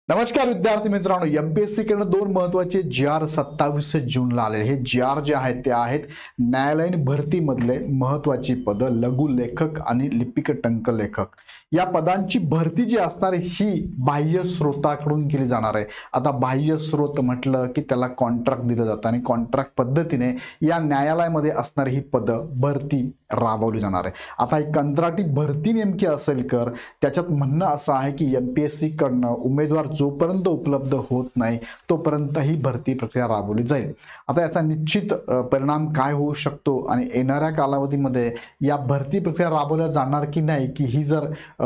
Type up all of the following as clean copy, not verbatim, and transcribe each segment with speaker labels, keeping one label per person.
Speaker 1: नमस्कार विद्यार्थी मित्रांनो, एमपीएससी कडे दोन महत्त्वाचे जी.आर 27 जूनला आले। हे जी.आर जे आहेत ते आहेत न्यायालयीन भरतीमधले महत्त्वाची पद लघु लेखक आणि लिपिक टंक लेखक। या पदांची भरती जी असणार ही बाह्य स्रोताकडून केली जाणार आहे। आता बाह्य स्रोत म्हटलं की त्याला कॉन्ट्रॅक्ट दिलं जातं आणि कॉन्ट्रॅक्ट पद्धतीने या न्यायालयामध्ये असणारी ही पद भरती राबवली जाणार आहे। आता ही कंत्राटी भरती नेमकी असेल कर त्याच्यात म्हणणं असं आहे की एमपीएससी कडनं उमेदवार जोपर्यंत उपलब्ध होत नाही तोपर्यंत ही भरती प्रक्रिया राबवली जाईल। आता याचा निश्चित परिणाम काय होऊ शकतो आणि येणाऱ्या कालावधीमध्ये या भरती प्रक्रिया राबवल्या जाणार की नाही की ही जर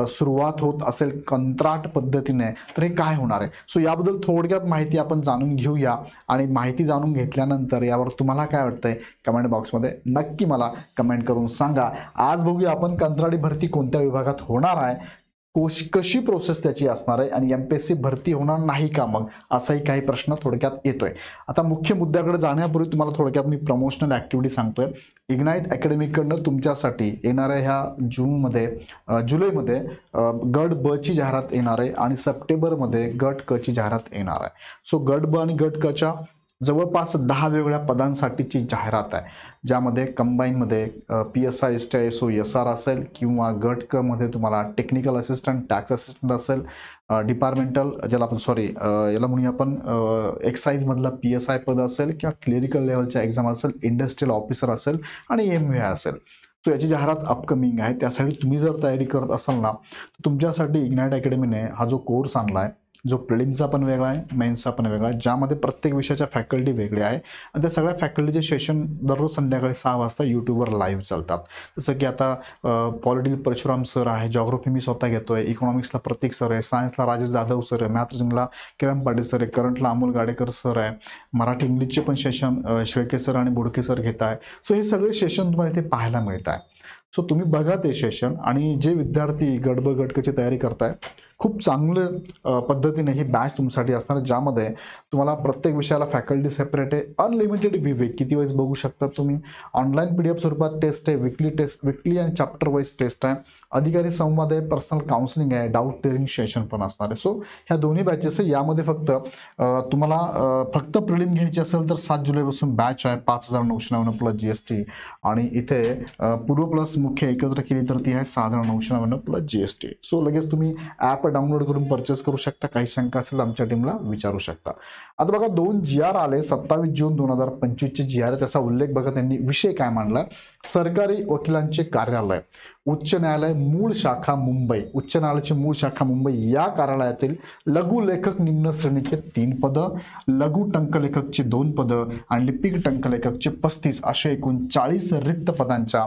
Speaker 1: सुरुवात होत असेल कंत्राट पद्धतीने तर हे काय होणार आहे। सो याबद्दल थोडक्यात माहिती आपण जाणून घेऊया आणि माहिती जाणून घेतल्यानंतर यावर तुम्हाला काय वाटतंय कमेंट बॉक्समध्ये नक्की मला कमेंट करून सांगा। आज बघूया आपण कंत्राटी भरती कोणत्या विभागात होणार आहे, कशी प्रोसेस त्याची असणार आहे आणि एमपीएससी भरती होणार नाही का मग असाही काही प्रश्न थोडक्यात येतोय। आता मुख्य मुद्द्याकडे जाण्यापूर्वी तुम्हाला थोडक्यात मी प्रमोशनल ऍक्टिव्हिटी सांगतोय। इग्नाइट अकॅडमी कडनं तुमच्यासाठी येणाऱ्या ह्या जुलैमध्ये गट ब ची जाहिरात येणार आहे आणि सप्टेंबरमध्ये गट क ची जाहिरात येणार आहे। सो गट ब आणि गट क च्या जवळपास 10 वेगवेगळ्या पदांसाठीची जाहिरात आहे, ज्यामध्ये कंबाईनमध्ये PSI STISO SR असेल किंवा गट क मध्ये तुम्हाला टेक्निकल असिस्टंट टॅक्स असिस्टंट असेल, डिपार्टमेंटल ज्याला आपण याला म्हणूया आपण एक्साइज मधला PSI पद असेल किंवा क्लिरिकल लेवलच्या एक्झाम असेल, इंडस्ट्रियल ऑफिसर असेल आणि MVI असेल। सो याची जाहिरात अपकमिंग आहे। त्यासाठी तुम्ही जर तयारी करत असाल ना तर तुमच्यासाठी इग्नाइट अकॅडमीने हा जो कोर्स आणला आहे जो प्रिलिमचा पण वेगळा आहे, मेन्सचा पण वेगळा आहे, ज्यामध्ये प्रत्येक विषयाच्या फॅकल्टी वेगळे आहे आणि त्या सगळ्या फॅकल्टीचे सेशन दररोज संध्याकाळी 6 वाजता यूट्यूबवर लाईव्ह चालतात। जसं की आता पॉलिटिकल परशुराम सर आहे, जॉग्राफी मी स्वतः घेतोय, इकॉनॉमिक्सला प्रतीक सर आहे, सायन्सला राजेश जाधव सर आहे, मॅथ रीजनला किरण पाटील सर आहे, करंटला अमोल गाडेकर सर आहे, मराठी इंग्लिशचे पण सेशन शेळके सर आणि बुडके सर घेत आहे। सो हे सगळे सेशन तुम्हाला इथे पाहायला मिळत आहे। सो तुम्ही बघा ते सेशन आणि जे विद्यार्थी गट ब गट क ची तयारी करताय खूप चांगल्या पद्धतीने ही बॅच तुमच्यासाठी असणार, ज्यामध्ये तुम्हाला प्रत्येक विषयाला फॅकल्टी सेपरेट आहे, अनलिमिटेड विवेक किती वेळेस बघू शकता तुम्ही, ऑनलाईन PDF स्वरूपात टेस्ट आहे, विकली आणि चॅप्टर वाईज टेस्ट आहे, अधिकारी संवाद आहे, पर्सनल काउन्सिलिंग आहे, डाऊट क्लिअरिंग सेशन पण असणार आहे। सो ह्या दोन्ही बॅचेस आहे। यामध्ये तुम्हाला फक्त प्रिलिम घ्यायची असेल तर 7 जुलैपासून बॅच आहे 5,999 प्लस GST आणि इथे पूर्व प्लस मुख्य एकत्र केली तर ती आहे 6,999 प्लस GST। सो लगेच तुम्ही ॲप डाउनलोड करून परचेस करू शकता। काही शंका असेल आमच्या टीमला विचारू शकता। आता बघा 2 जी.आर आले 27 जून 2025 चे जी.आर, त्याचा उल्लेख बघा त्यांनी विषय काय मांडला, सरकारी वकिलांचे कार्यालय उच्च न्यायालय मूळ शाखा मुंबई, उच्च न्यायालयाची मूळ शाखा मुंबई या कार्यालयातील लघु लेखक निम्न श्रेणीचे 3 पद, लघु टंकलेखकचे 2 पद आणि लिपिक टंकलेखकचे 35 असे एकूण 40 रिक्त पदांच्या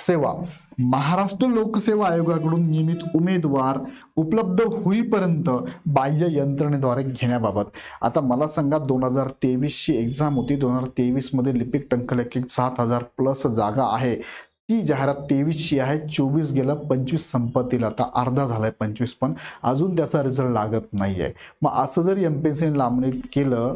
Speaker 1: सेवा महाराष्ट्र लोकसेवा आयोगाकडून नियमित उमेदवार उपलब्ध होईपर्यंत बाह्य यंत्रणेद्वारे घेण्याबाबत। आता मला सांगा 2023 ची एक्झाम होती, 2023 मध्ये लिपिक टंकलेखक 7,000 प्लस जागा आहे, ती जाहिरात 23 ची आहे, 24 गेलं, 25 संपतील, आता अर्धा झालाय 25 पण अजून त्याचा रिझल्ट लागत नाहीये। मग असं जर एमपीएससी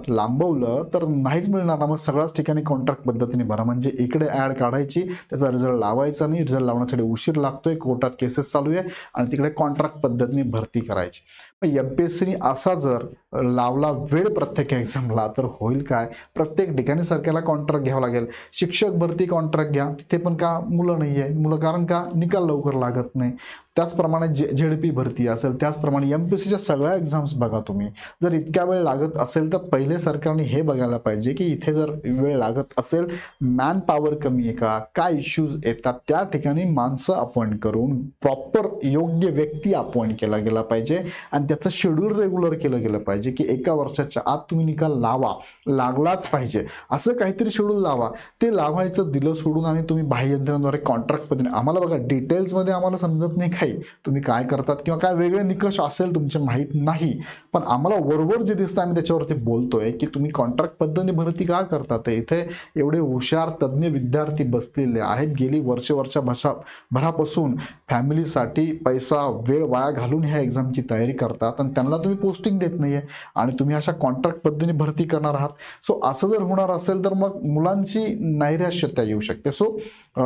Speaker 1: लांबवलं तर नाहीच मिळणार ना, मग सगळ्याच ठिकाणी कॉन्ट्रॅक्ट पद्धतीने भरा, म्हणजे इकडे ऍड काढायची त्याचा रिझल्ट लावायचा नाही, रिझल्ट लावण्यासाठी उशीर लागतोय, कोर्टात केसेस चालू आहे आणि तिकडे कॉन्ट्रॅक्ट पद्धतीने भरती करायची। एमपीएससीने असा जर लावला वेळ प्रत्येक एक्झामला तर होईल काय, प्रत्येक ठिकाणी सरकारला कॉन्ट्रॅक्ट घ्यावं लागेल। शिक्षक भरती कॉन्ट्रॅक्ट घ्या, तिथे पण का मुलं नाही आहे, मुलं कारण का निकाल लवकर लागत नाही। त्याचप्रमाणे ZP भरती असेल, त्याचप्रमाणे एमपीएससीच्या सगळ्या एक्झाम्स बघा तुम्ही, जर इतक्या वेळ लागत असेल तर पहिले सरकारने हे बघायला पाहिजे की इथे जर वेळ लागत असेल मॅन पॉवर कमी आहे का, काय इश्यूज येतात, त्या ठिकाणी माणसं अपॉइंट करून प्रॉपर योग्य व्यक्ती अपॉइंट केला गेला पाहिजे आणि त्याचं शेड्यूल रेग्युलर केलं गेलं पाहिजे की एका वर्षाच्या आत तुम्ही निकाल लागलाच पाहिजे, असं काहीतरी शेड्यूल लावा। ते लावायचं दिलं सोडून आणि तुम्ही बाह्य यंत्रणेद्वारे कॉन्ट्रॅक्ट पद्धतीने आम्हाला बघा डिटेल्स मध्ये आम्हाला समजत नाही काही तुम्ही काय करतात किंवा काय वेगळे निकष असेल तुमचे माहित नाही, पण आम्हाला वरवर जे दिसतं आम्ही त्याच्यावरती बोलतोय की तुम्ही कॉन्ट्रॅक्ट पद्धतीने भरती का करतात। इथे एवढे हुशार तज्ञ विद्यार्थी बसलेले आहेत, गेली वर्षभरापासून फॅमिलीसाठी पैसा वेळ वाया घालून ह्या एक्झामची तयारी करतात आणि त्यांना तुम्ही पोस्टिंग देत नाहीये। आणि तुम्ही अशा कॉन्ट्रॅक्ट पद्धतीने भरती करणार आहात. सो असं जर होणार असेल तर मग मुलांची नैराश्यता येऊ शकते. सो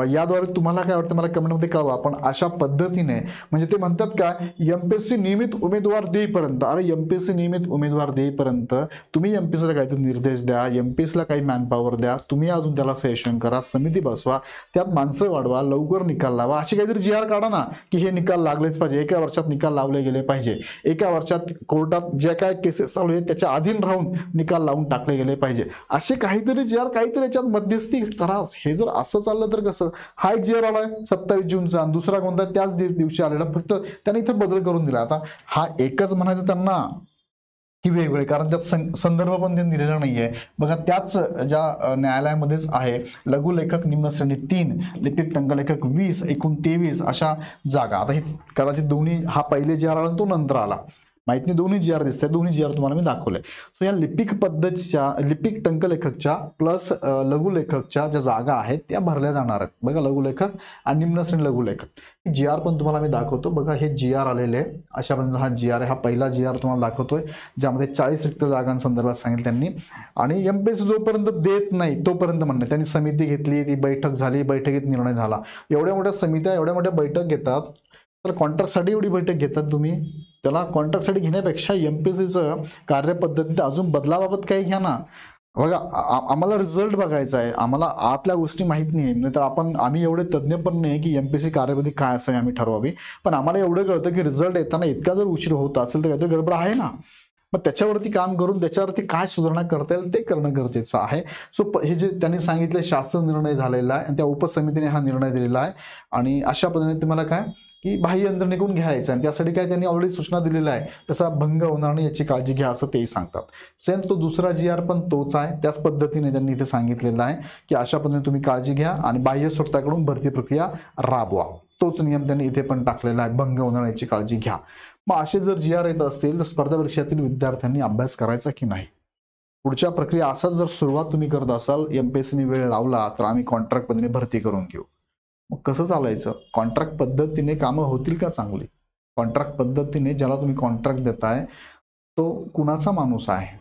Speaker 1: याद्वारे तुम्हाला काय वाटतं मला कमेंटमध्ये कळवा. पण अशा पद्धतीने म्हणजे ते म्हणतात का एमपीएससी नियमित उमेदवार देईपर्यंत, अरे एमपीएससी नियमित उमेदवार देईपर्यंत तुम्ही एमपीएससीला काहीतरी निर्देश द्या, एमपीएससीला काही मॅनपॉवर द्या, तुम्ही अजून त्याला सेशन करा, समिती बसवा, त्यात माणसं वाढवा, लवकर निकाल लावा, अशी काहीतरी जी आर काढा ना की हे निकाल लागलेच पाहिजे, एका वर्षात निकाल लावले गेले पाहिजे, एका वर्षात कोर्टात जे काय केसेस चालू आहेत त्याच्या अधीन राहून निकाल लावून टाकले गेले पाहिजे, असे काहीतरी जी आर काहीतरी याच्यात मध्यस्थी करा. हे जर असं चाललं तर कसं. हा एक जी आर आलाय 27 जूनचा, दुसरा कोणता त्याच दिवशी आलेला, फक्त त्याने इथे बदल करून दिला. आता हा एकच म्हणायचं त्यांना की वेगवेगळे, कारण त्यात संदर्भ पण त्यांनी दिलेला नाहीये. बघा त्याच ज्या न्यायालयामध्येच आहे लघुलेखक निम्न श्रेणी 3, लिपिक टंकलेखक 20, एकूण 23 अशा जागा. आता हे कदाचित दोन्ही, हा पहिले जी आर आला तो नंतर आला, माहित नाही, दोन्ही जी आर दिसतात, दोन्ही जी आर तुम्हाला मी दाखवले. सो या लिपिक पद्धतीच्या, लिपिक टंकलेखकच्या प्लस लघुलेखकच्या ज्या जागा आहेत त्या भरल्या जाणार आहेत. बघा लघुलेखक आणि निम्न श्रेणी लघुलेखक जी आर पण तुम्हाला मी दाखवतो. बघा हे जी आर आलेले अशा पद्धतीने हा जी आर आहे. हा पहिला जी आर तुम्हाला दाखवतोय ज्यामध्ये 40 रिक्त जागांसंदर्भात सांगितलं त्यांनी. आणि एमपीएससी जोपर्यंत देत नाही तोपर्यंत म्हणणं, त्यांनी समिती घेतली, ती बैठक झाली, बैठकीत निर्णय झाला. एवढ्या मोठ्या समित्या एवढ्या मोठ्या बैठक घेतात, तर कॉन्ट्रॅक्टसाठी एवढी बैठक घेतात तुम्ही. त्याला कॉन्ट्रॅक्टसाठी घेण्यापेक्षा एमपीएससीचं कार्यपद्धती अजून बदलाबाबत काही घ्या ना. बघा आम्हाला रिझल्ट बघायचा आहे, आम्हाला आतल्या गोष्टी माहित नाही, नाही तर आम्ही एवढे तज्ज्ञ पण नाही की एमपीएससी कार्यपद्धती काय असावी आम्ही ठरवावी. पण आम्हाला एवढं कळतं की रिझल्ट येताना इतका जर उशीर होत असेल तर काहीतरी गडबड आहे ना. मग त्याच्यावरती काम करून त्याच्यावरती काय सुधारणा करता येईल ते करणं गरजेचं आहे. सो हे जे त्यांनी सांगितले शासन निर्णय झालेला आहे आणि त्या उपसमितीने हा निर्णय दिलेला आहे. आणि अशा पद्धतीने तुम्हाला काय की बाह्य यंत्रणेकडून घ्यायचं आणि त्यासाठी काय त्यांनी ऑलरेडी सूचना दिलेल्या आहे, त्याचा भंग होणार नाही याची काळजी घ्या असं तेही सांगतात. सेम तो दुसरा जी आर पण तोच आहे, त्याच पद्धतीने त्यांनी इथे सांगितलेलं आहे की अशा पद्धतीने तुम्ही काळजी घ्या आणि बाह्य स्रोताकडून भरती प्रक्रिया राबवा. तोच नियम त्यांनी इथे पण टाकलेला आहे, भंग होणार याची काळजी घ्या. मग असे जर जी आर येत असतील तर स्पर्धा परीक्षेतील विद्यार्थ्यांनी अभ्यास करायचा की नाही, पुढच्या प्रक्रिया असाच जर सुरुवात तुम्ही करत असाल, एमपीएससीने वेळ लावला तर आम्ही कॉन्ट्रॅक्ट पद्धतीने भरती करून घेऊ. मग कसं चालायचं, कॉन्ट्रॅक्ट पद्धतीने कामं होतील का चांगली, कॉन्ट्रॅक्ट पद्धतीने ज्याला तुम्ही कॉन्ट्रॅक्ट देताय तो कुणाचा माणूस आहे,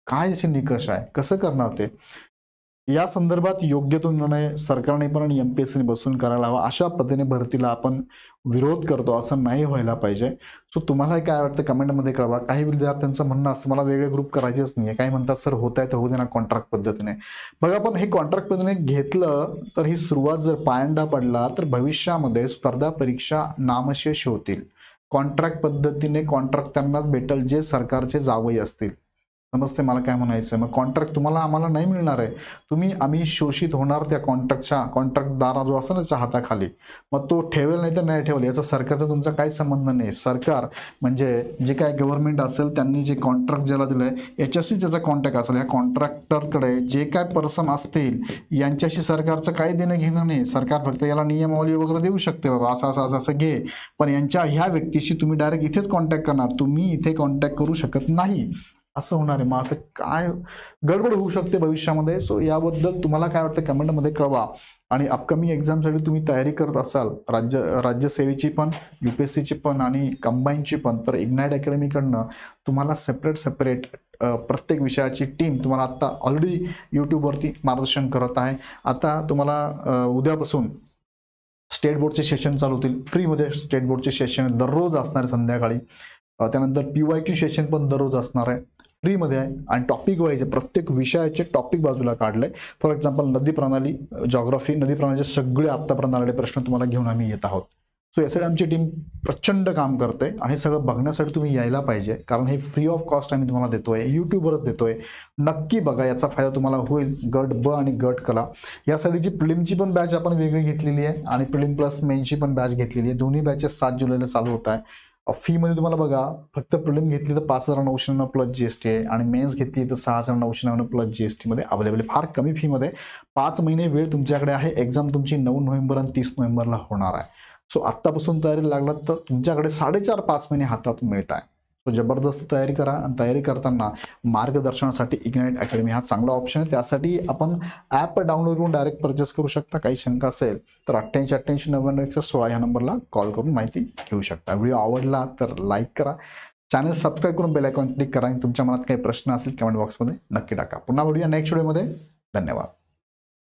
Speaker 1: काय याचे निकष आहे, कसं करणार ते, या संदर्भात योग्य तो निर्णय सरकारने पण आणि एमपीएससीने बसून करायला हवा. अशा पद्धतीने भरतीला आपण विरोध करतो असं नाही व्हायला पाहिजे. सो तुम्हाला काय वाटतं कमेंटमध्ये कळवा. काही विद्यार्थ्यांचं म्हणणं असतं मला वेगळे ग्रुप करायचेच नाही, काही म्हणतात सर होत आहे तर होऊ दे ना कॉन्ट्रॅक्ट पद्धतीने. बघा पण हे कॉन्ट्रॅक्ट पद्धतीने घेतलं तर ही सुरुवात जर पायंडा पडला तर भविष्यामध्ये स्पर्धा परीक्षा नामशेष होतील. कॉन्ट्रॅक्ट पद्धतीने कॉन्ट्रॅक्ट त्यांनाच भेटेल जे सरकारचे जावई असतील. समजते मला काय म्हणायचं. मग कॉन्ट्रॅक्ट तुम्हाला आम्हाला नाही मिळणार आहे, आम्ही शोषित होणार त्या कॉन्ट्रॅक्टदारा जो असतो ना त्याच्या हाताखाली. मग तो ठेवेल नाही तर नाही ठेवेल याचा सरकारचा तुमचा काहीच संबंध नाही. सरकार म्हणजे जे काय गव्हर्नमेंट असेल त्यांनी जे कॉन्ट्रॅक्ट ज्याला दिलंय याच्याशी त्याचा कॉन्टॅक्ट असेल. ह्या कॉन्ट्रॅक्टरकडे जे काय पर्सन असतील यांच्याशी सरकारचं काही देणं घेणं नाही. सरकार फक्त याला नियमावली वगैरे देऊ शकते, बाबा असं असं असं असं घे, पण यांच्या ह्या व्यक्तीशी तुम्ही डायरेक्ट इथेच कॉन्टॅक्ट करणार, तुम्ही इथे कॉन्टॅक्ट करू शकत नाही, असं होणार आहे. मग असं काय गडबड होऊ शकते भविष्यामध्ये. सो याबद्दल तुम्हाला काय वाटतं कमेंटमध्ये कळवा. आणि अपकमिंग एक्झामसाठी तुम्ही तयारी करत असाल राज्यसेवेची पण, यूपीएससीची पण आणि कंबाईनची पण, तर इग्नाइट अकॅडमीकडनं तुम्हाला सेपरेट प्रत्येक विषयाची टीम तुम्हाला आता ऑलरेडी यूट्यूबवरती मार्गदर्शन करत आहे. आता तुम्हाला उद्यापासून स्टेट बोर्डचे सेशन चालू होतील फ्रीमध्ये. स्टेट बोर्डचे सेशन दररोज असणार आहे संध्याकाळी. त्यानंतर PYQ सेशन पण दररोज असणार आहे, फ्रीमध्ये आहे. आणि टॉपिक वाईज प्रत्येक विषयाचे टॉपिक बाजूला काढले. फॉर एक्झाम्पल नदी प्रणाली, जॉग्राफी, नदी प्रणालीचे सगळे आत्तापर्यंत आलेले प्रश्न तुम्हाला घेऊन आम्ही येत आहोत. सो यासाठी आमची टीम प्रचंड काम करते आणि सगळं बघण्यासाठी तुम्ही यायला पाहिजे, कारण हे फ्री ऑफ कॉस्ट आम्ही तुम्हाला देतोय, यूट्यूबवरच देतोय. नक्की बघा, याचा फायदा तुम्हाला होईल. गट ब आणि गट कला यासाठीची प्रिलिमची पण बॅच आपण वेगळी घेतलेली आहे आणि प्रिलिम प्लस मेनची पण बॅच घेतलेली आहे. दोन्ही बॅचेस 7 जुलैला चालू होत आहे. फीमध्ये तुम्हाला बघा, फक्त प्रिलिम घेतली तर 5,999 प्लस GST आहे आणि मेन्स घेतली तर 6,999 प्लस GST मध्ये अवेलेबल आहे. फार कमी फीमध्ये 5 महिने वेळ तुमच्याकडे आहे. एक्झाम तुमची 9 नोव्हेंबर आणि 30 नोव्हेंबरला होणार आहे. सो आत्तापासून तयारी लागलात तर तुमच्याकडे 4.5 महिने हातात मिळत आहे. सो जबरदस्त तयारी करा आणि तयारी करताना मार्गदर्शनासाठी इग्नाइट अकॅडमी हा चांगला ऑप्शन आहे. त्यासाठी आपण ॲप डाउनलोड करून डायरेक्ट परचेस करू शकता. काही शंका असेल तर 88 88 99 116 ह्या नंबरला कॉल करून माहिती घेऊ शकता. व्हिडिओ आवडला तर लाईक करा, चॅनल सबस्क्राईब करून बेल आयकॉन क्लिक करा आणि तुमच्या मनात काही प्रश्न असेल कमेंट बॉक्समध्ये नक्की टाका. पुन्हा भेटूया नेक्स्ट व्हिडिओमध्ये. धन्यवाद.